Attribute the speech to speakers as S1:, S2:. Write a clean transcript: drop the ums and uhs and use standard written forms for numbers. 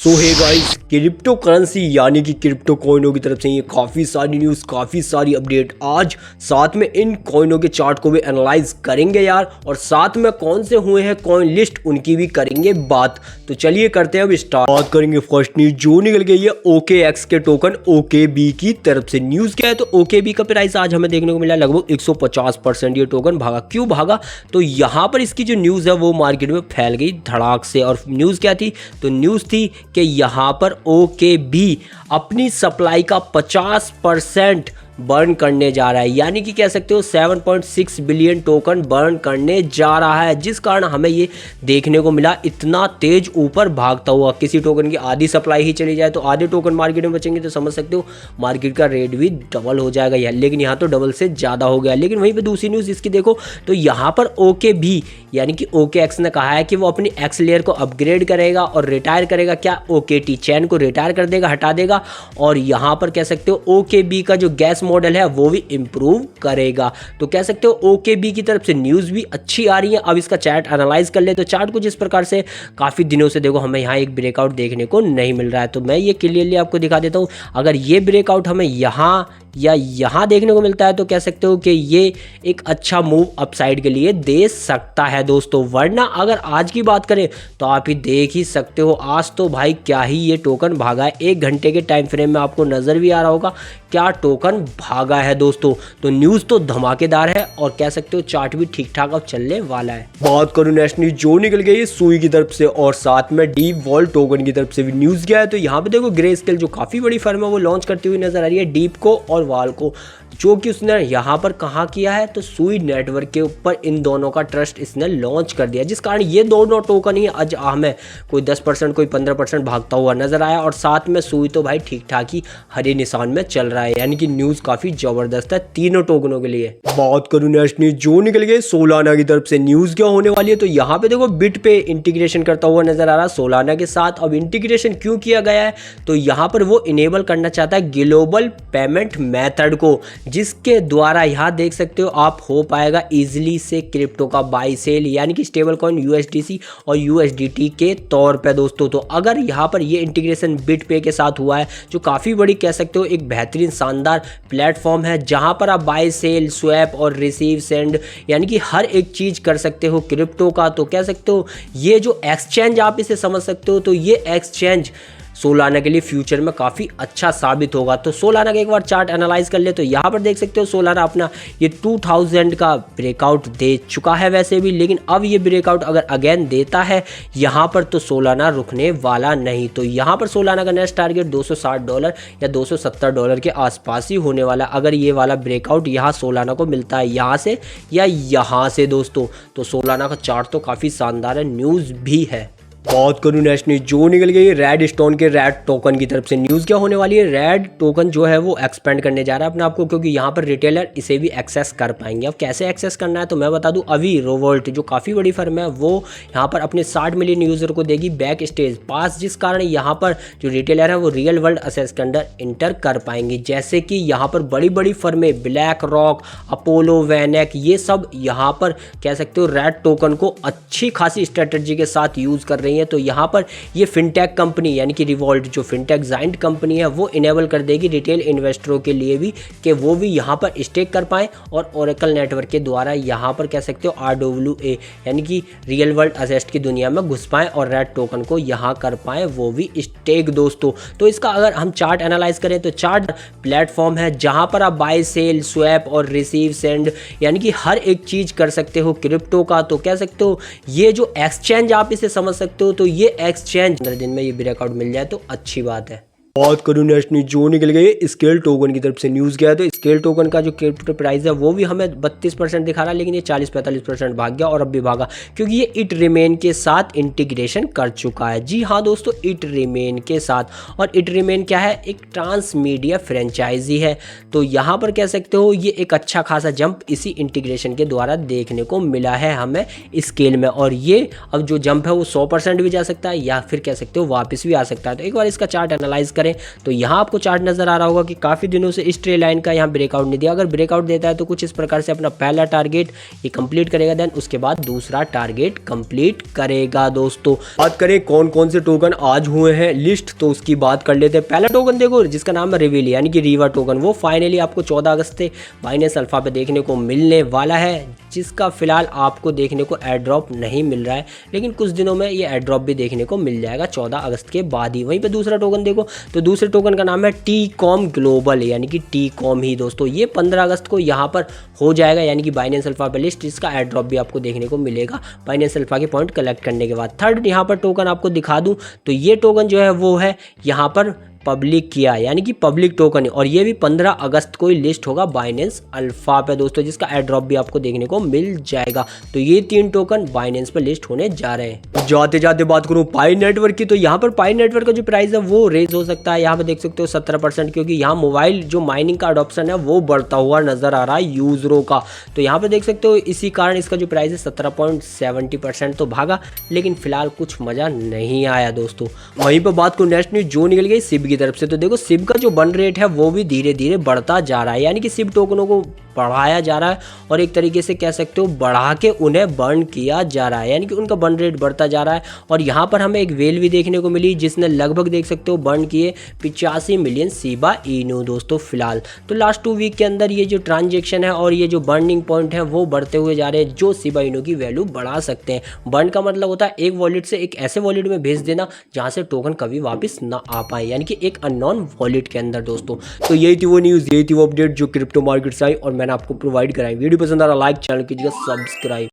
S1: सो hey guys, crypto currency यानी कि crypto कॉइनों की तरफ से ये काफ़ी सारी न्यूज़, काफ़ी सारी अपडेट आज साथ में इन कॉइनों के चार्ट को भी एनालाइज करेंगे यार, और साथ में कौन से हुए हैं कॉइन लिस्ट उनकी भी करेंगे बात। तो चलिए करते हैं अब स्टार्ट। बात करेंगे फर्स्ट न्यूज जो निकल गई है OKX के टोकन OKB की तरफ से। न्यूज़ क्या है तो OKB का प्राइस आज हमें देखने को मिला लगभग 150% ये टोकन भागा। क्यों भागा? तो यहाँ पर इसकी जो न्यूज़ है वो मार्केट में फैल गई धड़ाक से। और न्यूज़ क्या थी? तो न्यूज़ थी कि यहाँ पर OKB अपनी सप्लाई का 50% बर्न करने जा रहा है, यानी कि कह सकते हो 7.6 बिलियन टोकन बर्न करने जा रहा है, जिस कारण हमें ये देखने को मिला इतना तेज ऊपर भागता हुआ। किसी टोकन की आधी सप्लाई ही चली जाए तो आधे टोकन मार्केट में बचेंगे, तो समझ सकते हो मार्केट का रेट भी डबल हो जाएगा यार। लेकिन यहाँ तो डबल से ज़्यादा हो गया। लेकिन वहीं पर दूसरी न्यूज़ इसकी देखो तो यहाँ पर OKB यानी कि OKX ने कहा है कि वो अपनी एक्स लेयर को अपग्रेड करेगा और रिटायर करेगा। क्या? OKT चैन को रिटायर कर देगा, हटा देगा। और यहाँ पर कह सकते हो OKB का जो गैस मॉडल है वो भी इंप्रूव करेगा। तो कह सकते हो OKB की तरफ से न्यूज़ भी अच्छी आ रही है। अब इसका चार्ट एनालाइज कर ले तो चार्ट कुछ इस प्रकार से काफ़ी दिनों से देखो हमें यहाँ एक ब्रेकआउट देखने को नहीं मिल रहा है। तो मैं ये क्लियरली आपको दिखा देता हूँ। अगर ये ब्रेकआउट हमें यहाँ या यहाँ देखने को मिलता है तो कह सकते हो कि ये एक अच्छा मूव अपसाइड के लिए दे सकता है दोस्तों। वरना अगर आज की बात करें तो आप ही देख ही सकते हो आज तो भाई क्या ही ये टोकन भागा है। 1 घंटे के टाइम फ्रेम में आपको नज़र भी आ रहा होगा क्या टोकन भागा है दोस्तों। तो न्यूज़ तो धमाकेदार है और कह सकते हो चार्ट भी ठीक ठाक अब चलने वाला है। बात करूँ नेक्स्ट न्यूज़ जो निकल गई है सुई की तरफ से और साथ में डीप वॉल टोकन की तरफ से भी न्यूज़ गया है। तो यहाँ पे देखो ग्रे स्केल जो काफ़ी बड़ी फर्म है वो लॉन्च करती हुई नजर आ रही है डीप को और वाल को, जो कि उसने यहाँ पर कहाँ किया है तो सुई नेटवर्क के ऊपर इन दोनों का ट्रस्ट इसने लॉन्च कर दिया, जिस कारण ये दोनों टोकन ही आज हमें कोई 10% कोई 15% भागता हुआ नजर आया। और साथ में सुई तो भाई ठीक ठाक ही हरे निशान में चल रहा है, यानी कि न्यूज़ काफ़ी ज़बरदस्त है तीनों टोकनों के लिए। बात करूँ नेक्स्ट न्यूज़ जो निकल गई सोलाना की तरफ से। न्यूज़ क्या होने वाली है तो यहाँ पे देखो बिट पे इंटीग्रेशन करता हुआ नजर आ रहा है सोलाना के साथ। अब इंटीग्रेशन क्यों किया गया है तो यहाँ पर वो इनेबल करना चाहता है ग्लोबल पेमेंट मेथड को, जिसके द्वारा यहाँ देख सकते हो आप हो पाएगा इजीली से क्रिप्टो का बाई सेल, यानी कि स्टेबल कॉइन USDC और USDT के तौर पे दोस्तों। तो अगर यहाँ पर ये इंटीग्रेशन बिट पे के साथ हुआ है जो काफ़ी बड़ी कह सकते हो एक बेहतरीन शानदार प्लेटफॉर्म है, जहाँ पर आप बाई सेल स्वैप और रिसीव सेंड यानी कि हर एक चीज़ कर सकते हो क्रिप्टो का। तो कह सकते हो ये जो एक्सचेंज आप इसे समझ सकते हो, तो ये एक्सचेंज सोलाना के लिए फ्यूचर में काफ़ी अच्छा साबित होगा। तो सोलाना का एक बार चार्ट एनालाइज कर ले तो यहाँ पर देख सकते हो सोलाना अपना ये 2000 का ब्रेकआउट दे चुका है वैसे भी, लेकिन अब ये ब्रेकआउट अगर अगेन देता है यहाँ पर तो सोलाना रुकने वाला नहीं। तो यहाँ पर सोलाना का नेक्स्ट टारगेट $260 या $270 के आसपास ही होने वाला, अगर ये वाला ब्रेकआउट यहाँ सोलाना को मिलता है यहाँ से या यहाँ से दोस्तों। तो सोलाना का चार्ट तो काफ़ी शानदार है, न्यूज़ भी है। बात करूँ नेक्स्ट न्यूज़ जो निकल गई है रेड स्टोन के रेड टोकन की तरफ से। न्यूज़ क्या होने वाली है? रेड टोकन जो है वो एक्सपेंड करने जा रहा है अपने आप को, क्योंकि यहाँ पर रिटेलर इसे भी एक्सेस कर पाएंगे। अब कैसे एक्सेस करना है तो मैं बता दूं, अभी रोवोल्ट जो काफ़ी बड़ी फर्म है वो यहाँ पर अपने 60 मिलियन यूज़र को देगी बैक स्टेज पास, जिस कारण यहाँ पर जो रिटेलर है वो रियल वर्ल्ड असेस के अंदर इंटर कर पाएंगे। जैसे कि यहाँ पर बड़ी बड़ी फर्में ब्लैक रॉक, अपोलो, वैनेक, ये सब यहाँ पर कह सकते हो रेड टोकन को अच्छी खासी स्ट्रेटजी के साथ यूज़ कर रही है। तो यहाँ पर ये फिनटेक कंपनी यानी कि रिवॉल्ट जो फिनटेक जाइंट कंपनी है वो इनेबल कर देगी रिटेल इन्वेस्टरों के लिए भी कि वो भी यहाँ पर स्टेक कर पाएँ और ओरेकल नेटवर्क के द्वारा यहाँ पर कह सकते हो RWA यानी कि रियल वर्ल्ड असेस्ट की दुनिया में घुस पाएँ और रेड टोकन को यहाँ कर पाएँ वो भी स्टेक दोस्तों। तो इसका अगर हम चार्ट एनालाइज करें तो चार्ट प्लेटफॉर्म है जहाँ पर आप बाय सेल स्वैप और रिसीव सेंड यानी कि हर एक चीज़ कर सकते हो क्रिप्टो का। तो कह सकते हो ये जो एक्सचेंज आप इसे समझ सकते हो, तो ये एक्सचेंज 15 दिन में ये ब्रेकआउट मिल जाए तो अच्छी बात है। बात करूँ नेक्स्ट न्यूज़ जो निकल गई है स्केल टोकन की तरफ से। न्यूज़ क्या है तो स्केल टोकन का जो क्रिप्टो प्राइस है वो भी हमें 32% दिखा रहा है, लेकिन ये 40-45% भाग गया और अब भी भागा क्योंकि ये इट रिमेन के साथ इंटीग्रेशन कर चुका है। जी हाँ दोस्तों, इट रिमेन के साथ। और इट रिमेन क्या है? एक ट्रांस मीडिया फ्रेंचाइजी है। तो यहाँ पर कह सकते हो ये एक अच्छा खासा जंप इसी इंटीग्रेशन के द्वारा देखने को मिला है हमें स्केल में, और ये अब जो जंप है वो 100% भी जा सकता है या फिर कह सकते हो वापस भी आ सकता है। तो एक बार इसका चार्ट एनालाइज करें करें तो यहाँ आपको चार्ट नज़र आ रहा होगा कि काफ़ी दिनों से इस ट्रेल लाइन का यहाँ ब्रेकआउट नहीं दिया। अगर ब्रेकआउट देता है तो कुछ इस प्रकार से अपना पहला टारगेट ये कंप्लीट करेगा, देन उसके बाद दूसरा टारगेट कंप्लीट करेगा। दोस्तों बात करें कौन कौन से टोकन आज हुए हैं लिस्ट, तो उसकी बात कर लेते हैं। पहला टोकन देखो जिसका नाम है रिवील यानी कि रीवा टोकन, वो फाइनली आपको 14 अगस्त से बाइनेंस अल्फा पे देखने को मिलने वाला है, जिसका फिलहाल आपको देखने को एयर ड्रॉप नहीं मिल रहा है, लेकिन कुछ दिनों में ये एयर ड्रॉप भी देखने को मिल जाएगा 14 अगस्त के बाद ही। वहीं पे दूसरा टोकन देखो तो दूसरे टोकन का नाम है टी कॉम ग्लोबल यानी कि टी कॉम ही। दोस्तों ये 15 अगस्त को यहाँ पर हो जाएगा यानी कि बाइनेंस अल्फा पे लिस्ट, इसका एयर ड्रॉप भी आपको देखने को मिलेगा बाइनेंस अल्फा के पॉइंट कलेक्ट करने के बाद। थर्ड यहाँ पर टोकन आपको दिखा दूँ तो ये टोकन जो है वो है यहाँ पर पब्लिक किया यानी कि पब्लिक टोकन है, और ये भी 15 अगस्त को ही लिस्ट होगा बाइनेंस अल्फा पे दोस्तों, जिसका एयर ड्रॉप भी आपको देखने को मिल जाएगा। तो ये 3 टोकन बाइनेंस पे लिस्ट होने जा रहे हैं। जाते जाते बात करूं पाई नेटवर्क की, तो यहाँ पर पाई नेटवर्क का जो प्राइस है वो रेज हो सकता है। यहाँ पे देख सकते हो 17%, क्योंकि यहाँ मोबाइल जो माइनिंग का अडॉप्शन है वो बढ़ता हुआ नजर आ रहा है यूजरों का। तो यहाँ पे देख सकते हो इसी कारण इसका जो प्राइस है 17.70% तो भागा, लेकिन फिलहाल कुछ मजा नहीं आया दोस्तों। वहीं पर बात करूं नेक्स्ट न्यूज जो निकल गई सिब की तरफ से, तो देखो सिब का जो बर्न रेट है वो भी धीरे धीरे बढ़ता जा रहा है, यानी कि सिब टोकनों को बढ़ाया जा रहा है और एक तरीके से कह सकते हो बढ़ा के उन्हें बर्न किया जा रहा है, यानी कि उनका बर्न रेट बढ़ता जा रहा है। और यहाँ पर हमें एक वेल भी देखने को मिली जिसने लगभग देख सकते हो बर्न किए 85 मिलियन शिबा इनू दोस्तों फिलहाल। तो लास्ट 2 वीक के अंदर ये जो ट्रांजेक्शन है और ये जो बर्निंग पॉइंट है वो बढ़ते हुए जा रहे हैं, जो शिबा इनू की वैल्यू बढ़ा सकते हैं। बर्न का मतलब होता है एक वॉलेट से एक ऐसे वॉलेट में भेज देना जहाँ से टोकन कभी वापस ना आ पाए, यानी कि एक अननोन वॉलेट के अंदर दोस्तों। तो यही थी वो न्यूज़, यही थी वो अपडेट जो क्रिप्टो मार्केट से आई और मैंने आपको प्रोवाइड कराई। वीडियो पसंद आ रहा लाइक, चैनल कीजिएगा सब्सक्राइब।